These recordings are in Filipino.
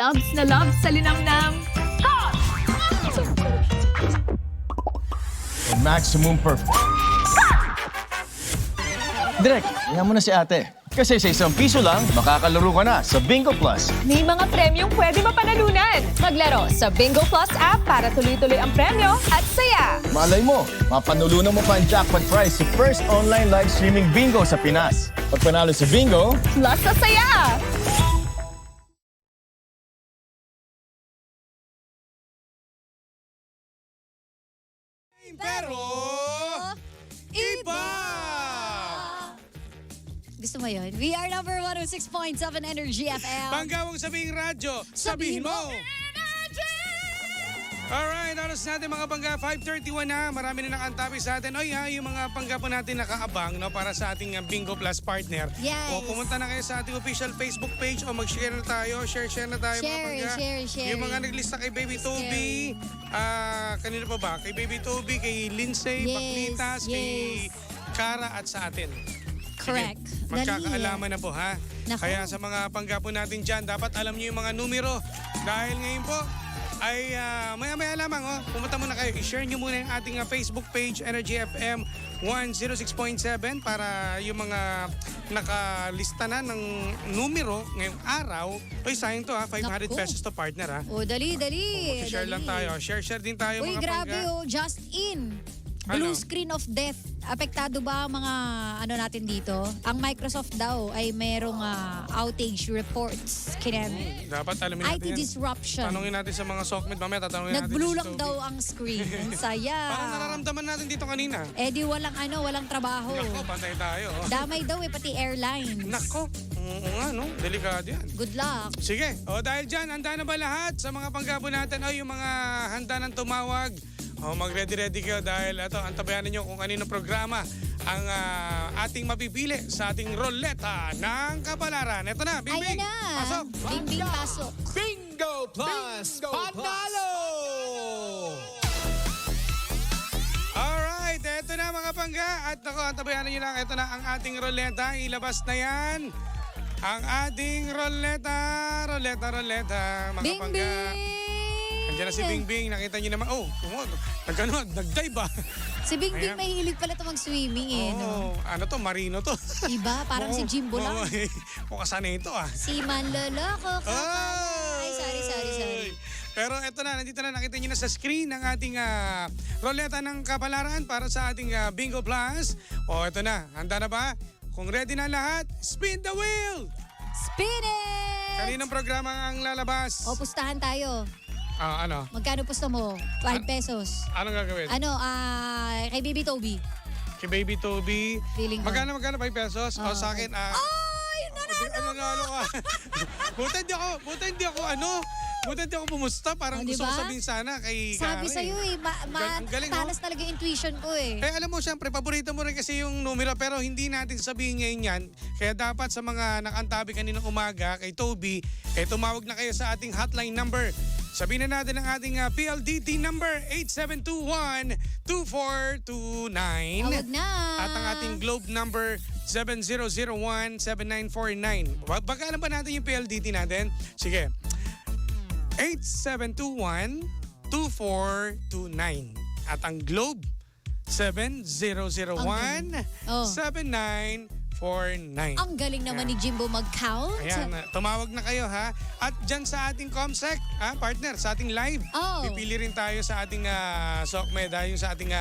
Loves na loves sa linamnam. Maximum performance. Direk, iyan mo na si ate. Kasi sa ₱1 lang, makakalaro ka na sa Bingo Plus. May mga premyong pwede mapanalunan. Maglaro sa Bingo Plus app para tuloy-tuloy ang premyo at saya. Malay mo, mapanulunan mo pa ang jackpot prize sa first online live streaming bingo sa Pinas. Pag panalo sa bingo, Plus sa saya. Pero iba! Gusto mo yun? We are number 106.7 Energy FM. Panggawang sabihing radyo, sabihin mo! Alright, oras natin mga bangga, 5:31 na. Marami na nakantabi sa atin. Oy ha, yung mga bangga po natin nakaabang no, para sa ating Bingo Plus partner. Yes. O pumunta na kayo sa ating official Facebook page o mag-share na tayo. Share na tayo mga bangga. Share. Yung mga naglista kay Baby Toby, kanino pa ba? Kay Baby Toby, kay Lindsay, Yes, Baklitas, kay Cara at sa atin. Correct. Sige, magkakaalaman na po ha. Naku. Kaya sa mga panggapo natin dyan, dapat alam niyo yung mga numero. Dahil ngayon po, ay maya-maya lamang, pumunta muna kayo. I-share nyo muna yung ating Facebook page, Energy FM 106.7 para yung mga nakalista na ng numero ngayong araw. Uy, sayang to ha, 500 Naku. pesos to partner ha. O, dali. Share lang tayo. Share din tayo Uy, mga grabe pangga. just in. Blue Ano? screen of death. Apektado ba ang mga natin dito? Ang Microsoft daw ay merong outage reports. Dapat alamin natin IT yan. disruption. Tanungin natin sa mga SOCMED. Mamaya tatanungin natin. Nag-blue si lang Toby. daw ang screen. Ang saya. Parang nararamdaman natin dito kanina. Eh di walang trabaho. Nako, pantay tayo. Damay daw pati airlines. Nako, oo nga no, delikado yan. Good luck. Sige, dahil dyan, handa na ba lahat sa mga panggabo natin? O yung mga handa ng tumawag, mag-ready kayo dahil ito, antabayan ninyo kung kaninong programa ang ating mapipili sa ating roleta ng kapalaran. Ito na, Bing Ayan Bing. na. Pasok. Bing pasok. Bingo Plus Panalo! Alright, ito na mga pangga. At ako, antabayan nyo lang, ito na ang ating roleta. Ilabas na yan. Ang ating roleta, mga Bing pangga. bing. Andiyan na si Bing Bing, nakita niyo naman. Nag-dive ba? Si Bing Bing Ayan. mahilig pala ito mag-swimming no? Ano to, marino to. Iba, parang si Jimbo lang. Kung kasana ito Si Manloloko ka. Ay, sorry. Pero eto na, nandito na, nakita niyo na sa screen ang ating roleta ng kapalaran para sa ating Bingo Plus. Eto na, handa na ba? Kung ready na lahat, spin the wheel! Spin it! Kaninong programa ang lalabas? O, pustahan tayo. Ano? Magkano pusta mo? 5 pesos. Anong gagawin? Kay Baby Toby. Kay Baby Toby. Feeling ko. Magkano? 5 pesos? O sa akin, Ay, nanalo ka. Buta hindi ako pumusta. Parang Oh, gusto diba? ko sabihin sana kay Sabi Karen. sa'yo Ang galing, talas talaga yung intuition ko Alam mo, siyempre, paborito mo rin kasi yung numero pero hindi natin sabihin ngayon yan. Kaya dapat sa mga nakantabi kaninang umaga kay Toby, tumawag na kayo sa ating hotline number. Sabihin na natin ang ating PLDT number 8721-2429. Tawag na. At ang ating Globe number 7001-7949. Baka alam ba natin yung PLDT natin? Sige. 8721-2429. At ang Globe, 7001-7949. Ang galing naman ni Jimbo mag-count. Ayan, tumawag na kayo ha. At dyan sa ating Comsec, partner, sa ating live, pipili rin tayo sa ating SOCMED, yung sa ating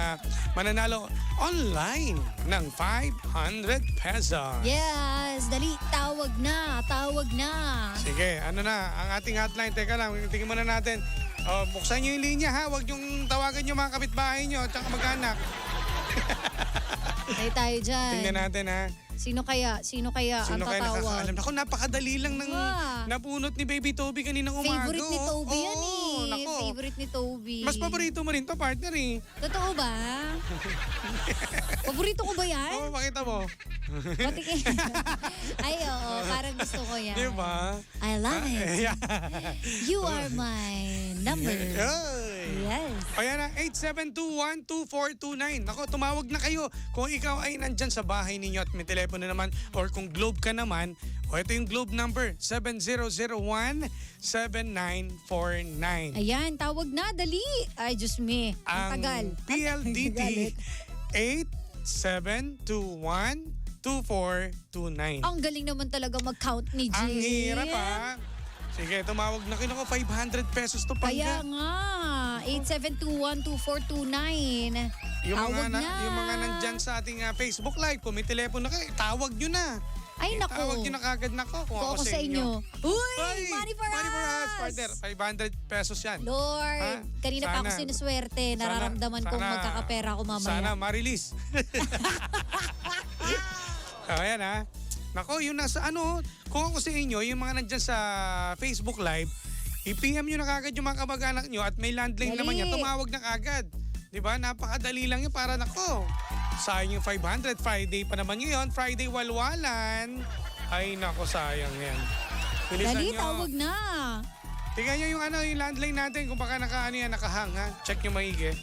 mananalo online ng 500 pesos. Yes, dali, tawag na. Sige, ano na, ang ating hotline. Teka lang, tingin muna natin. Buksan nyo yung linya ha. Huwag yung tawagan nyo mga kapitbahay nyo at saka mag-anak. Ay tayo dyan. Tingnan natin ha. Sino kaya ang tatawag? nakakaalam? Ako, napakadali lang ng napunot ni Baby Toby kaninang umaga. Favorite ni Toby yan Nako. Favorite ni Toby. Mas paborito mo rin to, partner eh. Totoo ba? Paborito ko ba yan? Oo, pakita mo. Ay, oo. Parang gusto ko yan. Di ba? I love it. Yeah. You are my number. Ay. Yes. O yan na, 8721-2429. Ako, tumawag na kayo kung ikaw ay nandyan sa bahay ninyo at may telepono naman or kung Globe ka naman. O ito yung Globe number, 7001-7949. Ayan, tawag na, dali. Ay, Diyos me. Ang tagal. Ang PLDT Galit. 8721-2429. Ang galing naman talaga mag-count ni Jim. Ang hirap ha. Sige, tumawag na kayo. 500 pesos to Kaya pangga. nga, 8721-2429. Tawag na. Yung mga nandyan sa ating Facebook Live, kung may telepono kayo, tawag nyo na. Ay, naku. Tawag nyo na kagad na ko kung Kung ako sa inyo. Uy, Ay, money for us, partner. 500 pesos yan. Lord, Ha? kanina pa ako Sana. sinuswerte. Nararamdaman kong magkakapera ako mamaya. Sana ma-release. Ayan ha. Nako, yun nasa kung ako sa inyo, yung mga nandyan sa Facebook Live, i-PM nyo na kagad yung mga kamag-anak nyo at may landline Dali. naman yan, tumawag na kagad. Diba? Napakadali lang yun para nako. Sayang yung 500. Friday pa naman ngayon. Friday walwalan. Ay nako, sayang yan. Bilisan Dali, nyo. tawag na. Tingnan nyo yung yung landline natin kung baka nakahang ha. Check nyo maigi.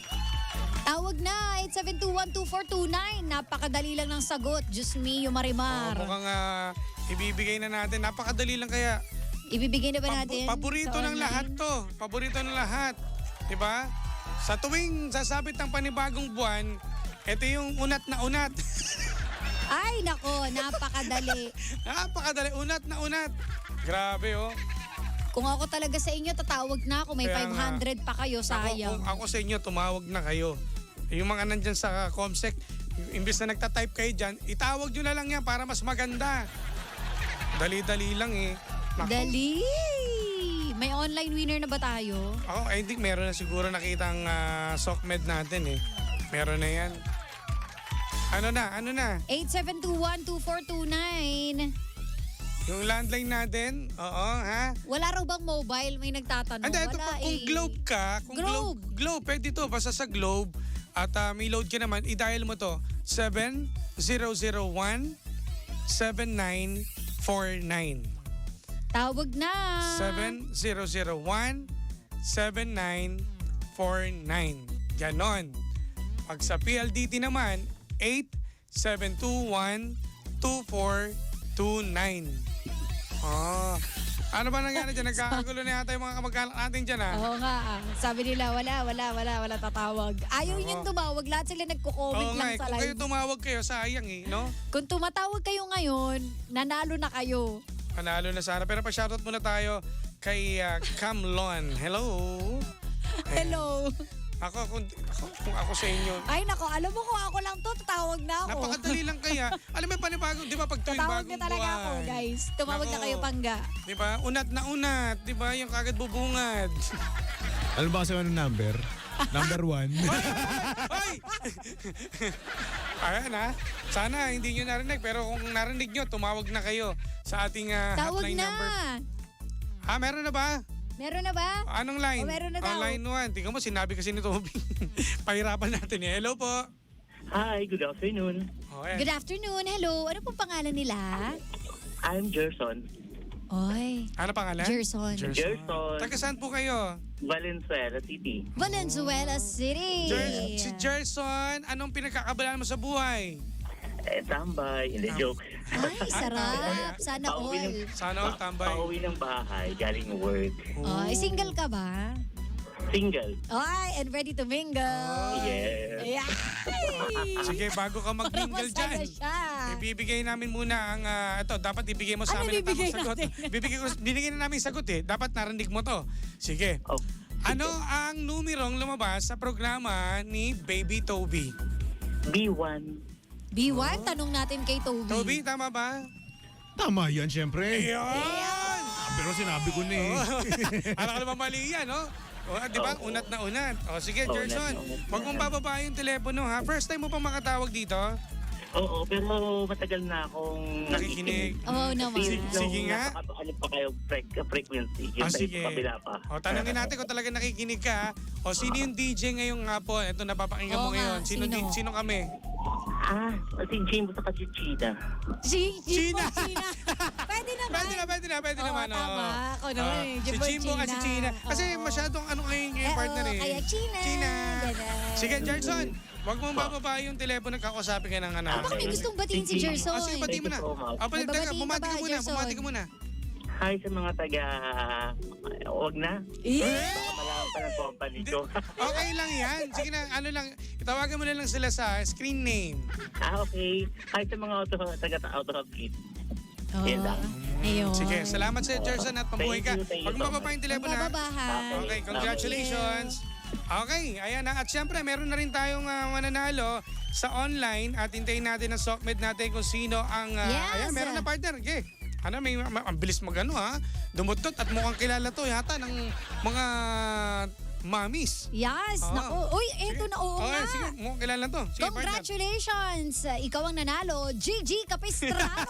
Tawag na, 8721-2429. Napakadali lang ng sagot. Diyos me, yung Marimar. Mukhang ibibigay na natin. Napakadali lang kaya. Ibibigay na ba natin? Paborito sa ng online? lahat to. Paborito ng lahat. Diba? Sa tuwing sasabit ng panibagong buwan, ito yung unat na unat. Ay, nako, napakadali. Napakadali. Unat na unat. Grabe oh. Kung ako talaga sa inyo, tatawag na ako. May Kaya nga. 500 pa kayo, sayang. Kung ako sa inyo, tumawag na kayo. Yung mga nandyan sa Comsec, imbis na nagtatype kayo dyan, itawag nyo na lang yan para mas maganda. Dali-dali lang eh. Naku. Dali! May online winner na ba tayo? Ako, I think meron na siguro nakitang SOCMED natin eh. Meron na yan. Ano na? 8721-2429. Yung landline natin, oo, ha? Wala raw bang mobile? May nagtatanong. Ando, ito Wala pa, kung Globe ka, kung Globe. Globe, pwede to, basta sa Globe, at may load ka naman, i-dial mo to, 7001-7949. Tawag na. 7001-7949. Ganon. Pag sa PLDT naman, 8721-2429. Ano ba nangyari dyan? Nagkakagulo na yata yung mga kamag-anak natin dyan ha? Oo nga. Sabi nila, wala tatawag. Ayaw Oo. niyong tumawag. Lahat sila nagko-comment Oo nga lang eh, sa kung kayo live. tumawag kayo, sayang eh, no? Kung tumatawag kayo ngayon, nanalo na kayo. Panalo na sana. Pero pa-shoutout muna tayo kay Camlon. Hello? Hello. Kung ako sa inyo, Ay nako, alam mo kung ako lang to, tatawag na ako. napakadali lang kaya. Alam mo, panibagong, di ba, pag tuwing Tatawag bagong na talaga buwan. ako, guys. Tumawag na Nako. kayo, Pangga. Di ba? Unat na unat. Di ba? Yung kagad bubungad. Ano ba kasi anong number? Number 1. Ay! Ayan ha. Sana hindi nyo narinig. Pero kung narinig nyo, tumawag na kayo sa ating Tawag hotline na. number. Meron na ba? Meron na ba? Anong line? O, meron na daw. Line 1. Tingnan mo, sinabi kasi ni Toby. Pahirapan natin eh. Hello po. Hi, good afternoon. Oh, ayan. Good afternoon. Hello. Ano pong pangalan nila? I'm Gerson. Oy. Ano pangalan? Gerson. Gerson. Taga saan po kayo? Valenzuela City. Valenzuela City. Si Gerson, anong pinagkakabalaan mo sa buhay? Tambay, hindi joke. Ay, sarap. Sana Pauwi all. ng- Sana all tambay. Pauwi ng bahay, galing work. Ay, single ka ba? Single. Ay, and ready to mingle. Yes. Yeah. Sige, bago ka mag-mingle Masaya dyan, siya. ibibigay namin muna ang, ito, dapat ibigay mo sa Ano amin ang tamang bibigay sagot. natin? Binigyan na namin sagot eh. Dapat narinig mo to. Sige. Oh, Ano ang numerong lumabas sa programa ni Baby Toby? B1. B1, tanong natin kay Toby. Toby, tama ba? Tama yan, syempre. Ayun! Pero sinabi ko na eh. Alam ka naman mali yan, no? O, di ba? Oo. Unat na unat. O, sige, Oo, Gerson. unat na unat. Huwag mong bababa yung telepono, ha? First time mo pa makatawag dito? Oo, pero matagal na akong Nakikinig. Oo naman. Sige nga. Ano pa kayo frequency? Yung Sige. kabila pa. O, tanongin natin kung talaga nakikinig ka. O, sino yung DJ ngayong hapon? Ito, napapakinggan Oo mo nga, ngayon. Sino? sino? Sino kami? Si James sa Kachichina. Si Gina. Gina. Pwede naman. Pwede Oo, naman. oo. tama. Ako naman eh, Si Jimbo at si China. Kasi Oo. masyadong ano ngayon yung partner eh. Kaya China. Ganun. Sige, Jerson. Huwag mong bababa yung telepono, kakausapin ka ng anak. Baka may gustong batiin si Jerson. Sige, bati mo na. Thank you so much. Teka, Magbabati bumati ka ka ba, muna, Jerson? bumati ka muna. Hi sa mga taga... Huwag na. Baka malaman pa ng company ko. Okay lang yan. Sige na, ano lang, itawagan mo na lang sila sa screen name. Okay. Hi sa mga taga-out of kids. Oo. Yan lang. Ayun. Sige, salamat sa Jerson at mabuhay ka. Thank you Huwag so mababa yung telepono ha. Magbababahan. Okay, congratulations. Okay, ayan na. At syempre, meron na rin tayong mananalo sa online at hintayin natin ang SOCMED natin kung sino ang... Yes. Ayan, meron na partner. Okay. Ano, ang bilis magano ha. Dumutot at mukhang kilala to yata ng mga mommies. Yes. Oo. Naku. Uy, eto na. Oo Okay, nga. sige, mukhang kilala to. Sige, partner. Congratulations! Ikaw ang nanalo, Gigi Capistrano!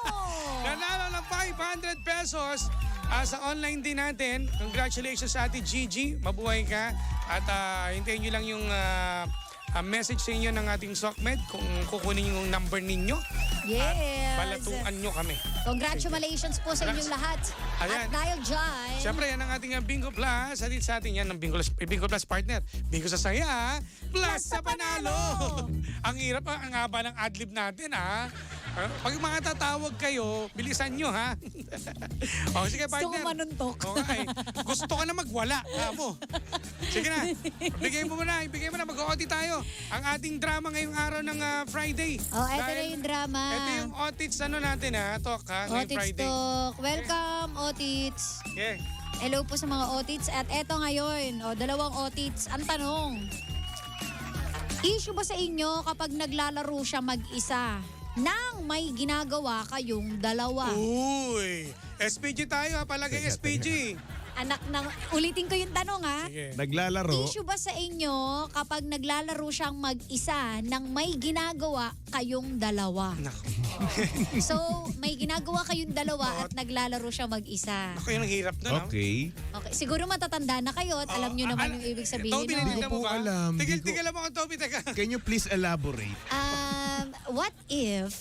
Nanalo ng 500 pesos sa online din natin. Congratulations sa Ate Gigi. Mabuhay ka. At hintayin nyo lang yung message sa inyo ng ating SOCMED kung kukunin yung number ninyo. Yes! Balatuan nyo kami. Congratulations po sa inyong lahat. Ayan. At dahil dyan, Siyempre, yan ang ating Bingo Plus. Atid sa atin yan ng Bingo Plus partner. Bingo sa saya, Plus sa panalo. Ang hirap, ang haba ng adlib natin ha. Pag mga tatawag kayo, bilisan nyo ha. O sige gusto ko partner. manuntok. Okay. Gusto ka na magwala. Mo. Sige na. Ibigay mo na. Mag-OT tayo. Ang ating drama ngayong araw ng Friday. Oh, eto Dahil na yung drama. Ito yung Otits natin ha. Talk ha. Ngayong Otits Friday. Talk. Welcome, Otits. Okay. Hello po sa mga Otits. At eto ngayon, dalawang Otits. Ang tanong, issue ba sa inyo kapag naglalaro siya mag-isa nang may ginagawa kayong dalawa? Uy! SPG tayo ha. Palagay Teka, SPG. Anak ng, ulitin ko yung tanong ha. Sige. Naglalaro. Issue ba sa inyo kapag naglalaro siyang mag-isa nang may ginagawa kayong dalawa? Naku. So, may ginagawa kayong dalawa at naglalaro siya mag-isa. Naku, yun ang hirap na. no? Okay. Okay, siguro matatanda na kayo at alam nyo naman yung ibig sabihin Toby, nun. nandito mo Hindi ko ba? po alam. Tigil mo ako, Toby. Teka. Can you please elaborate? What if?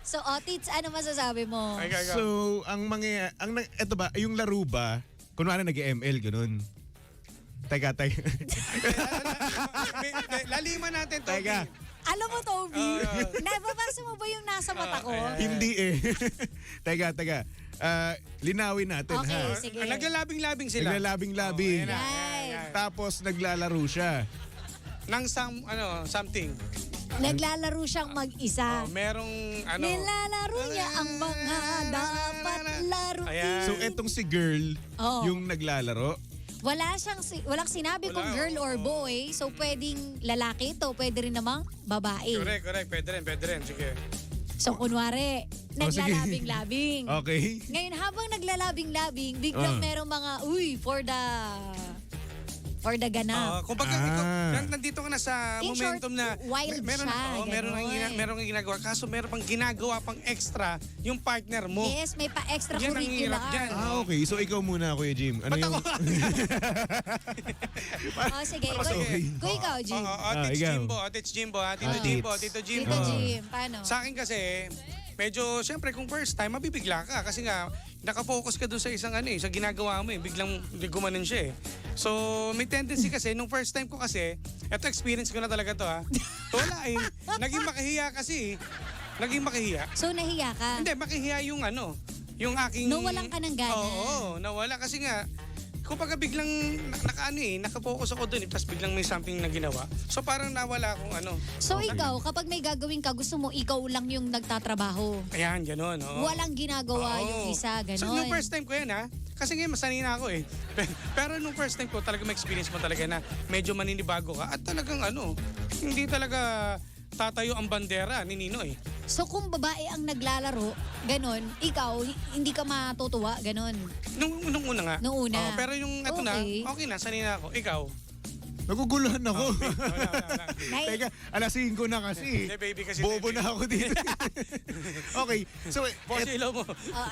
So, Otits, ano masasabi mo? Ay, gaga. So, eto ba, yung laro ba, kunwari nag-ML, ganun. Teka. Laliman natin, Toby. Teka. Alam mo, Toby, nababasa mo ba yung nasa mata ko? Hindi eh. Teka. Linawin natin Okay, ha. sige. Naglalabing-labing sila. Naglalabing-labing. Oh, ayan na, Right. ayan. Tapos naglalaro siya. Nang something. Naglalaro siyang mag-isa. Merong ano. Nilalaro niya ang mga dapat laruin. Ayan. So etong si girl, Oo. yung naglalaro. Walang sinabi kung Wala, girl or oo. boy. So, pwedeng lalaki to, pwede rin namang babae. Correct. Pwede rin. Sige. So, kunwari, Oh, sige. naglalabing-labing. Okay. Ngayon, habang naglalabing-labing, biglang merong mga, for the ganap. Kumbaga, ikaw, nandito ka na sa In short, momentum na wild meron siya, meron ang ginagawa. Kaso meron pang ginagawa pang extra yung partner mo. Yes, may pa-extra Yan ang hirap dyan. curricular. Okay. So ikaw muna, Kuya Jim. Ano yung... Sige. Okay. Kung ikaw, Jim. Otits Jimbo. Tito Otits. Jimbo, Tito Jimbo. Tito Jim, paano? Sa akin kasi, medyo, syempre, kung first time, mabibigla ka. Kasi nga, nakafocus ka doon sa isang sa ginagawa mo biglang gumanon siya So, may tendency kasi, nung first time ko kasi, eto experience ko na talaga to wala naging makahiya kasi Naging makahiya. So, nahiya ka? Hindi, makahiya yung yung aking... Nawalan ka ng gana. Oo, nawala kasi nga, kumbaga biglang nakapokus ako doon tapos biglang may something na ginawa. So parang nawala akong So ikaw, kapag may gagawin ka, gusto mo ikaw lang yung nagtatrabaho. Ayan, gano'n. Oo. Walang ginagawa Oo. yung isa, gano'n. So nung first time ko yan kasi ngayon masanay na ako Pero nung first time ko talaga may experience mo talaga na medyo maninibago ka at talagang hindi talaga tatayo ang bandera ni Nino So kung babae ang naglalaro, ganon, ikaw, hindi ka matutuwa, ganon. Nung una nga. Nung una. Pero yung okay na, sanay na ako. Ikaw? Naguguluhan ako. Wala. Nay, Teka, alas 5 na kasi. Hindi, baby kasi. Bobo baby. na ako dito. Okay, so, Boss, ilaw mo.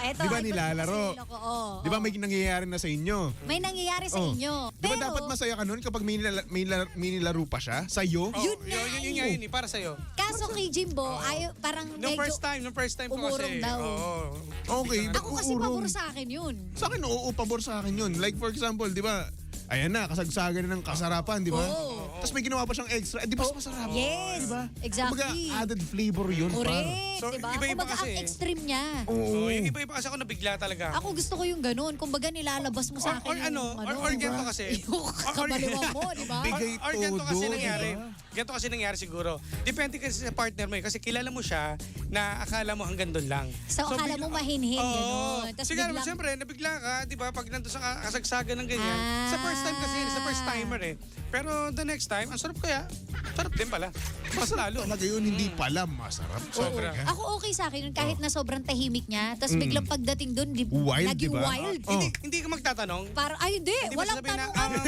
eto, Di ba ito, nilalaro? pasilyo ko, oo, di ba oo. may nangyayari na sa inyo? May nangyayari sa Oh. inyo. Di ba Pero, dapat masaya ka nun kapag may nilaro pa siya? Sa'yo? Oh, Yun nga yun nga yun, para sa'yo. kaso kay Jimbo, ayaw, parang Nung medyo... first time ko umurong kasi. daw. Oo. Okay, Ako kasi uurong. pabor sa akin yun. Sa akin, oo, pabor sa akin yun. Like for example, di ba, ayan na, kasagsagan na ng kasarapan, di ba? Oo. Tapos may ginawa pa siyang extra, di ba mas masarap? Yes, Diba? exactly. Kumbaga, added flavor yun, par. Correct, So, diba? iba-iba Kumbaga, kasi ang eh. extreme niya. Oo. Oh, yung iba-iba kasi ako nabigla talaga. Ako gusto ko yung ganun. Kumbaga, nilalabas mo sa akin Or ganito kasi. Yung kabaliwan mo, di ba? Bigay Or ganito kasi todo, nangyari. diba? Ganito kasi nangyari siguro. Depende kasi sa partner mo eh. Kasi kilala mo siya na akala mo hanggang doon lang. So, akala mo mahinhin, Oo. gano'n. Tas Siguro, biglang- siyempre, nabigla ka, di ba? Pag nandun sa kasagsagan ng ganyan. Ah. Sa first time kasi, sa first timer eh. Pero the next time, ang sarap kaya. Sarap din pala. Mas lalo. Talaga yun, hindi pala masarap. Sobra. Sobra. Ako okay sa akin yun kahit na sobrang tahimik niya. Tapos biglang pagdating doon, Wild, naging diba? wild. Oh. Hindi ka magtatanong. Parang, ay hindi, Hindi ba walang sasabihin na, tanungan.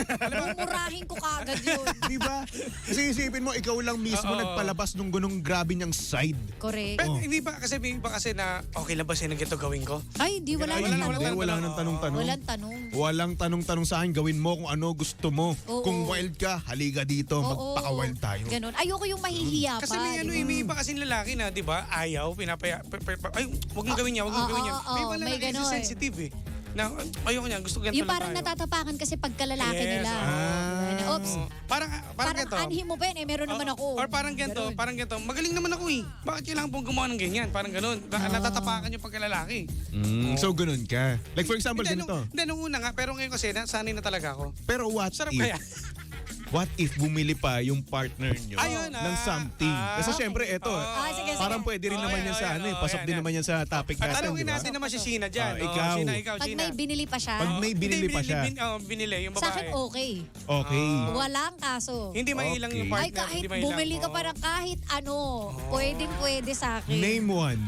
Mumurahin ko kagad yun. Di ba? Kasi isipin mo, ikaw lang mismo Oo. nagpalabas nung gunong grabe niyang side. Correct. Pero hindi ba kasi may iba kasi na okay lang ba sa'yo na ganito gawin ko? Ay, hindi, wala Wala nang na, tanong. wala Wala nang tanong-tanong. Walang tanong. Walang tanong-tanong sa akin, gawin mo kung ano gusto mo. Oo. Kung wild ka, halika dito, Oo. magpaka-wild tayo. Ganon. Ayoko yung mahihiya pa. Kasi may ano, di ba? may iba kasing lalaki na, di ba, ayaw, ay, wag mong gawin niya, wag mong gawin niya. May iba may lalaki ganon. kasi sensitive eh. Na, ayoko niya, gusto ganito Yung lang parang tayo. natatapakan kasi pagkalalaki Yes, nila. ah. Oops. Parang Parang ganito. anhi mo pa yun eh. Meron naman ako. Or parang ganito, magaling naman ako eh. Bakit kailangan pong gumawa ng ganyan? Parang ganun. Natatapakan yung pagkalalaki. So, ganun ka. Like for example, Hindi, ganito. nung una nga, pero ngayon kasi, sanay na talaga ako. Pero what Sarap if, kaya? what if bumili pa yung partner nyo Ayun, ng something? Kasi Okay. syempre, eto, Sige, sige. parang pwede rin naman yan sa ano eh. Pasok din naman yan sa topic natin, Tanungin di ba? natin naman si Sheena dyan. Ah, ikaw. Ikaw, Pag Sheena. may binili pa siya, Pag may binili pa siya. Binili, yung sa akin babae. okay. Okay. Walang kaso. Hindi mailang yung Okay. partner. Ay, kahit hindi mailang. bumili ka Oo. parang kahit ano, pwede sa akin. Name one.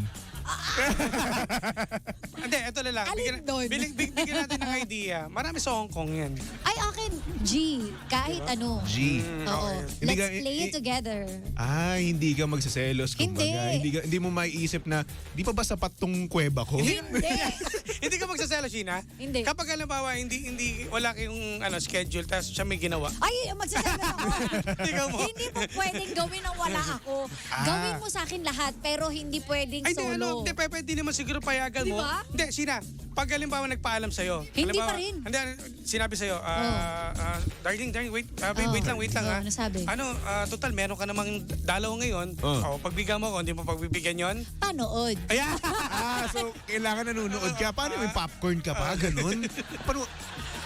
Hindi, ito lalaki. Alin doon? Bigyan natin ng idea. Marami sa Hong Kong yan. Ay, akin, G. Kahit ano. G. Oo. Hindi Let's ka- play it together. Hindi ka magsaselos, kumbaga. Hindi. Hindi mo maiisip na, di pa ba sapat tong kuweba ko? Hindi. Hindi ka magsaselo, Sheena? Hindi. Kapag halimbawa, wala kayong schedule, tapos siya may ginawa. Ay, magsasabi ako. Ikaw mo. Hindi mo pwedeng gawin ng wala ako. Gawin mo sa akin lahat, pero hindi pwedeng Ay, di, solo. pwede naman siguro payagan mo. Diba? Hindi, Sheena, pag halimbawa nagpaalam sa'yo. Hindi halimbawa, pa rin. Hindi, sinabi sa'yo, darling, wait lang ha. Ano sabi? Total, meron ka namang dalaw ngayon. Pagbigyan mo ko, hindi mo pagbibigyan yon. Panood. Ayan! So kailangan nanonood ka. Paano may popcorn ka pa? Ganun? Paano?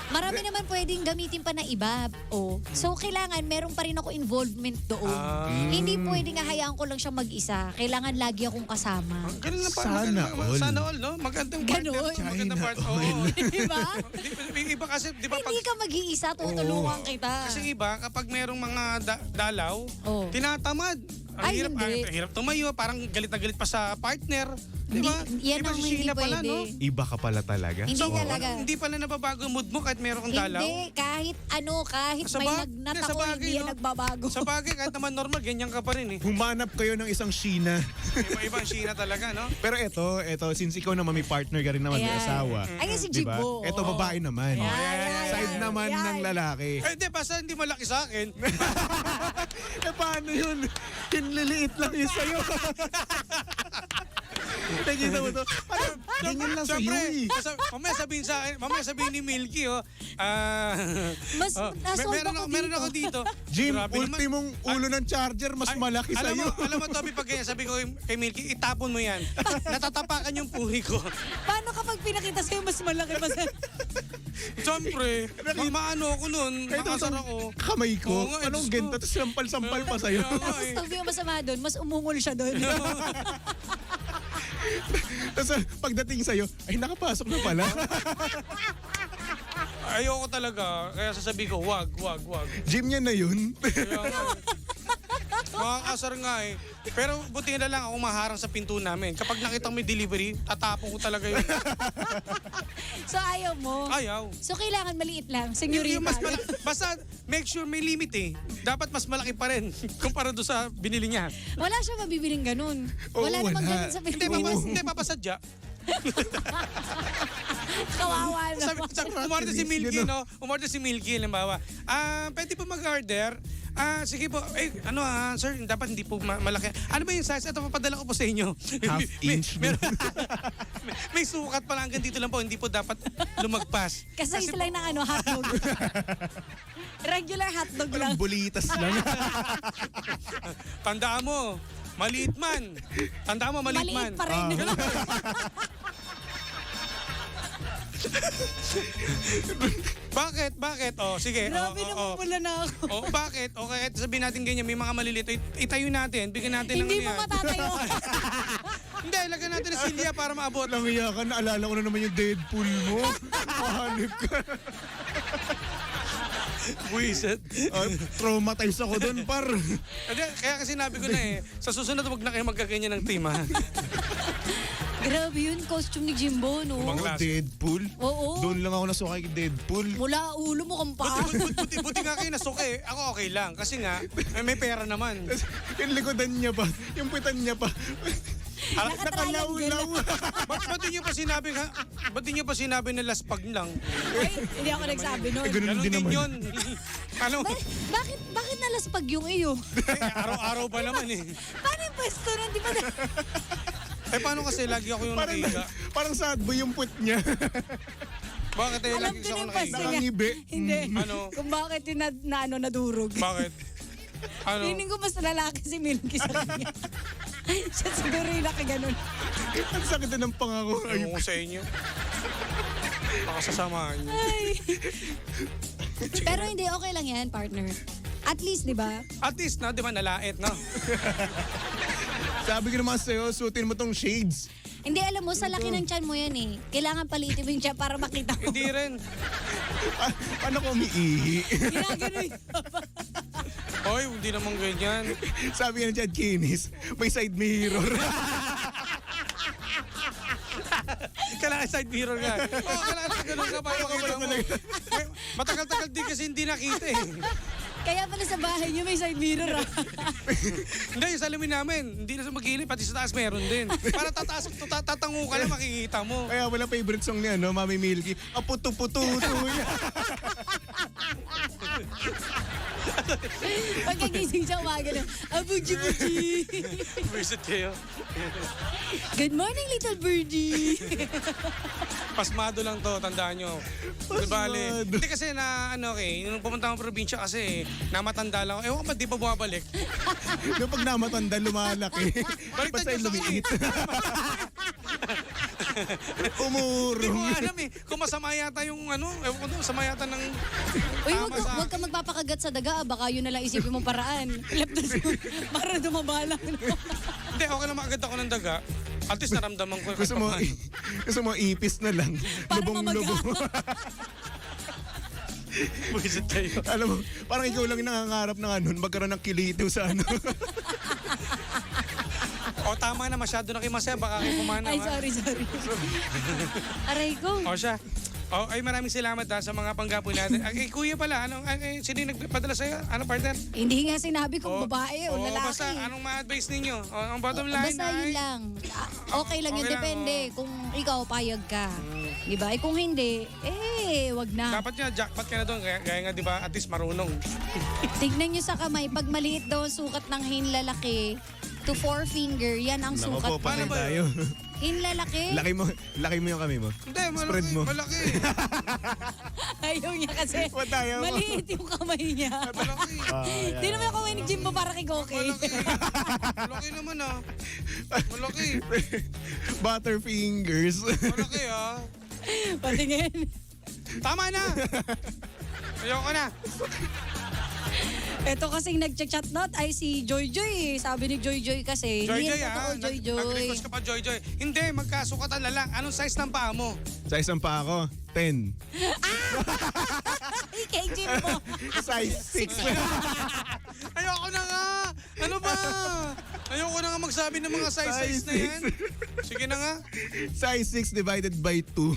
Marami naman pwedeng gamitin pa na iba. So, kailangan meron pa rin ako involvement doon. Hindi pwedeng hahayaan ko lang siya mag-isa. Kailangan lagi akong kasama. Ganun lang pa. Sana all. Sana all, no? Magandang partner. Ganun. Magandang China partner. oil. Oo. Di ba? Iba kasi, di ba? Hindi ka mag-iisa, tutulungan kita. Kasi iba, kapag merong mga dalaw, Oh. tinatamad. Ang Ay, hirap, hindi. hirap tumayo, parang galit na galit pa sa partner. Di ba? Yan Iba ang si hindi Sheena pala, pwede. no? Iba ka pala talaga. Hindi talaga. Hindi pala nababago yung mood mo kahit meron kang dalaw. Hindi, kahit Sa may ba- nagnat sa ako, bagay, hindi yan no? nagbabago. Sa bagay, kahit naman normal, ganyan ka pa rin eh. Humanap kayo ng isang Sheena. Iba-ibang Sheena talaga, no? Pero eto, since ikaw naman may partner ka rin naman, may Ayan. asawa. Ayan si Diba? Jimbo. Eto, babae naman. Ayan. Side naman ng lalaki. Eh, di, basta hindi malaki sa akin. Paano yun? Kinliliit lang yun sa'yo. Nakita mo to? Parang ganyan lang sa'yo Siyempre, eh. mamaya sabihin ni Milky, Mas nasolve ako meron dito. ako dito. Jim, Grabe naman. ultimong ulo ng charger, mas malaki alam sa'yo. Alam mo, Toby, pag ganyan, sabi ko kay Milky, itapon mo yan. Natatapakan yung puri ko. Paano kapag pinakita sa'yo mas malaki mas... Siyempre, maano ako nun, makasar ako. Kamay ko. Oo nga, Anong Diyos ko. ganito? Tapos sampal-sampal pa sa'yo. Kaya nga Tapos eh. Toby, yung masama doon, mas umungol siya doon. Tapos pagdating sa'yo, ay nakapasok na pala. Ayoko talaga, kaya sasabi ko, wag. Jim niya na yun. Kaya nga. Makakasar nga eh. Pero buti na lang ako maharang sa pinto namin. Kapag nakita may delivery, tatapon ko talaga yun. So ayaw mo? Ayaw. So kailangan maliit lang, Yung senyorita. mas basta make sure may limit eh. Dapat mas malaki pa rin kumpara doon sa binili niya. Wala siya mabibiling ganun. Oo, Wala namang wala. ganun sa Hindi, Pilipinas. hindi papasadya. Kawawa naman. Umorder si Milky, no? Umorder si Milky, halimbawa. Pwede po mag-order. Sige po. Sir, dapat hindi po malaki. Ano ba yung size? Ito, papadala ko po sa inyo. Half inch May sukat pala hanggang dito lang po. Hindi po dapat lumagpas. Kasi isa lang ng hotdog. Regular hotdog lang. Parang bulitas lang. Tandaan mo, maliit man. Tandaan mo, maliit man. Maliit pa rin. Bakit? Bakit? Sige. Grabe naman pala na ako. Bakit? Okay, sabihin natin ganyan, may mga maliliit. Itayo natin, bigyan natin Hindi ng mo ano yan. matatayo. Hindi, lagyan natin ng silya para maabot. Lang iya ka, naalala ko na naman yung Deadpool mo. Mahanip ka. Buisit. Traumatized ako doon, par. Hindi, kaya kasi sinabi ko na sa susunod huwag na kayo magkaganyan ng team, ha? Grabe yun, costume ni Jimbo, no? Ibang klase. Deadpool? Oo. Doon lang ako nasukay kay Deadpool. Mula ulo mo kang paa. Buti nga kayo nasuki. Ako okay lang. Kasi nga, may pera naman. Yung likodan niya pa, yung pitan niya pa. Nakatriangle. Ba't di niyo pa sinabi na laspag lang? Ay, hindi ako nagsabi nun. Ganun Ganun din din naman. yun. Ano? Bakit nalaspag yung iyo? Araw-araw pa naman eh. Paano yung pwesto nun? Di ba Paano kasi lagi ako yung Parang, nakihiga? parang sad boy yung put niya. Bakit alam lagi ko ako na yung nakihiga? pwesto niya. Nakangibi. Hindi. Ano? Kung bakit yung nadurog. Bakit? Ano? Feeling ko mas lalaki si Milky sa kanya. Siya siguro yung nakaganon. Ang sakit na ng pangako. Ewan ko sa inyo. Baka sasamahan niyo. Ay. Pero hindi, okay lang yan, partner. At least, di ba? At least na, di ba, nalait, no? Sabi ko naman sa'yo, suotin mo tong shades. Hindi, alam mo, sa laki ng tiyan mo yan eh. Kailangan palitin mo yung tiyan para makita mo. Hindi rin. Paano ko umiihi? Ginagano yun. Hoy, hindi naman ganyan. Sabi nga Chad Kinis, may side mirror. Kailangan side mirror nga. Kailangan sa ganun ka pa yung makita mo. Matagal-tagal din kasi hindi nakita eh. Kaya pala sa bahay niyo may side mirror ah. Hindi, yung salamin namin, hindi na sa magilid, pati sa taas meron din. Para tatango ka na makikita mo. Kaya wala favorite song niya, no? Mami Milky. Aputu-putu-tu. Pagkagising siya umaga na, abuji-buji. Visit kayo. Good morning, little birdie. Pasmado lang to, tandaan nyo. Di bale. Hindi kasi na, nung pumunta akong probinsya kasi, namatanda lang ako. Ewan ko ba, di pa bumabalik? Yung pag namatanda, lumalaki. Baliktad Basta yung yung lumiit. Hindi Umurong. ko alam eh. Kung masama yata yung ewan ko doon, masama yata ng Uy, tama sa... wag ka magpapakagat sa daga. Baka yun na lang isipin mong paraan. Lapdas mo, para dumaba lang. Hindi, okay lang agad ako ng daga. At least naramdaman ko. Gusto mo ipis na lang. Para Lubong-lubo. Visit kayo. Alam mo, parang ikaw lang yung nangangarap ng magkaroon ng kilito sa ano. O tama na, masyado na kayo masaya. Baka kayo pumanaw. Ay, sorry. Aray ko. O siya. Ay maraming salamat sa mga panggapo natin. Kuya pala, sino yung nagpadala sa'yo? Ano partner? Hindi nga sinabi kung babae o lalaki. Basta, anong ma-advise ninyo? Ang bottom line Basta yun lang. Okay lang yun. Okay lang, Depende kung ikaw payag ka. Diba? Kung hindi, wag na. Dapat nga, jackpot ka na doon. Kaya nga, di ba, at least marunong. Tignan nyo sa kamay. Pag maliit daw ang sukat ng hinlalaki to 4 finger, yan ang Nako sukat. po, patay Paano ba tayo. Hinlalaki? Laki mo yung kami mo. Hindi, Spread mo. malaki. Ayaw niya kasi. Matayo mo. Maliit yung kamay niya. Malaki. Hindi naman yung kamay ni Jimbo para kay Goke. Malaki naman Malaki. Butterfingers. Malaki Patingin. Tama na. Ayoko na. Ito kasing nagchat-chat not ay si Joy Joy. Sabi ni Joy Joy kasi. Joy Hindi Joy yan totoo, Joy Joy. Nag-request ka pa Joy Joy. Hindi, magkasukatan na lang. Anong size ng paa mo? Size ng pa ako, 10. Kay Jimbo. Size 6. Ayoko na nga. Ano ba? Ayoko na nga magsabi ng mga size na yan. Sige na nga. Size 6 divided by 2.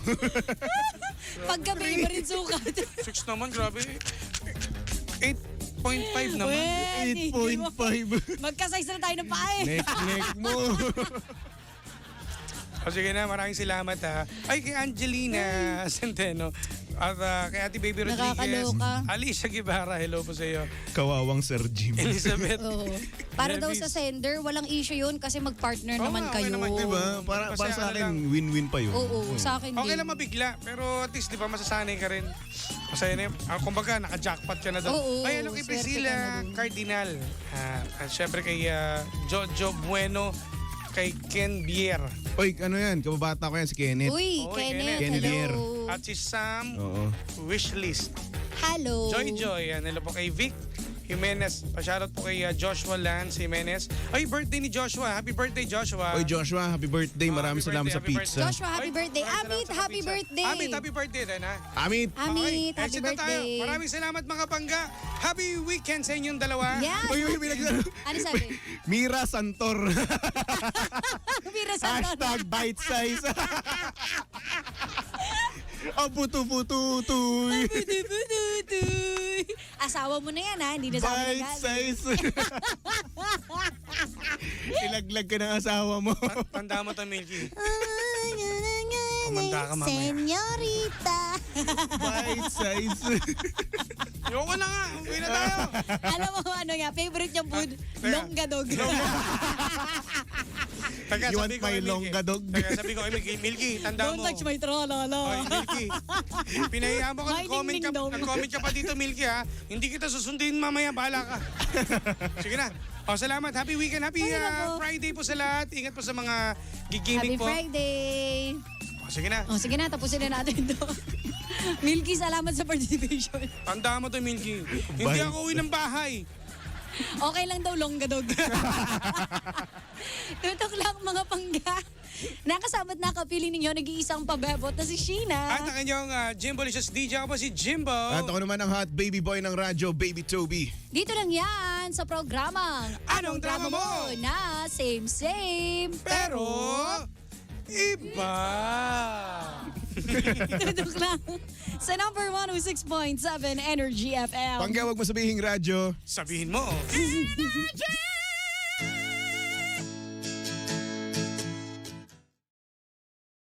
Pagka-baby rin sukat. 6 naman, grabe. 8.5 naman. Pwede. 8.5. Magka-size na tayo ng paa eh. Nek mo. O sige na, maraming salamat ha. Ay, kay Angelina Centeno. At kay Ate Baby Rodriguez. Nakakaloka. Alicia Guevara, hello po sa iyo. Kawawang Sir Jim. Elizabeth. Oo. Para daw Levis. sa sender, walang issue yun kasi mag-partner Oo naman nga, okay kayo. naman, Diba? Para Kasi sa ano lang. akin, win-win pa yun. Oo, sa akin Okay din. lang mabigla, pero at least di ba masasanay ka rin. Masaya na yun. Kumbaga, naka-jackpot ka na daw. Oo, Ay, ano kay swerte Priscilla ka na dun. Cardinal. At syempre kay Jojo Bueno, kay Ken Bier. Oy, ano yan? Kababata ko yan si Kenneth. Uy, Oy, Kenneth, Kenneth. hello. At si Sam Oo. Wishlist. Hello. Joy. Hello po kay Vic Jimenez. Pa-shoutout po kay Joshua Lance Jimenez. Ay, birthday ni Joshua. Happy birthday, Joshua. Oy, Joshua, happy birthday. Maraming Happy salamat birthday, sa happy pizza. Joshua, happy Ay, birthday. maraming Amit, salamat sa happy pizza. birthday. Amit, happy birthday din ha. Amit. Amit, happy exit na tayo. birthday. Maraming salamat mga bangga. Happy weekend sa inyong dalawa. Yes. Uy, Ano sabi? Mira Santor. Mira sa Hashtag bite size. Ang puto-puto-tuy. Asawa mo na yan ha, hindi na sa amin Bite nagaling. size. Ilaglag ka ng asawa mo. Tanda mo to, Milky. Kumanda ka mamaya. Senyorita. Bite size. Yoko na nga. Uwi na tayo. Alam mo ano nga, favorite niyang food? teka. Longgadog. Taga, You want sabi ko my kay Milky. longgadog? Taga, sabi ko kay Milky, Milky, tanda Don't mo. touch my tralala. Oy, Milky. Pinahiyaan mo ka, May nag-comment ka, ding-ding-dong. nag-comment ka pa dito, Milky ha. Hindi kita susundin mamaya, bahala ka. Sige na. O, salamat. Happy weekend. Happy Ay, nako. Friday po sa lahat. Ingat po sa mga Happy gigimik po. Friday. O, sige na. O sige na, tapusin na natin to. Milky, salamat sa participation. Tanda mo to, Milky. Hindi Bye. ako uwi ng bahay. Okay lang daw longgadog. Tutok lang mga pangga. Nakasama at nakapiling ninyo nag-iisang pabebot na si Sheena. At ang inyong Jimbolicious DJ, ako po si Jimbo. At ako naman ang hot baby boy ng radyo, Baby Toby. Dito lang yan sa programang Anong Drama Mo? na same. Pero, iba. Tutok lang sa number 106.7 Energy FM. Pangga, wag mo sabihing radyo. Sabihin mo. Energy!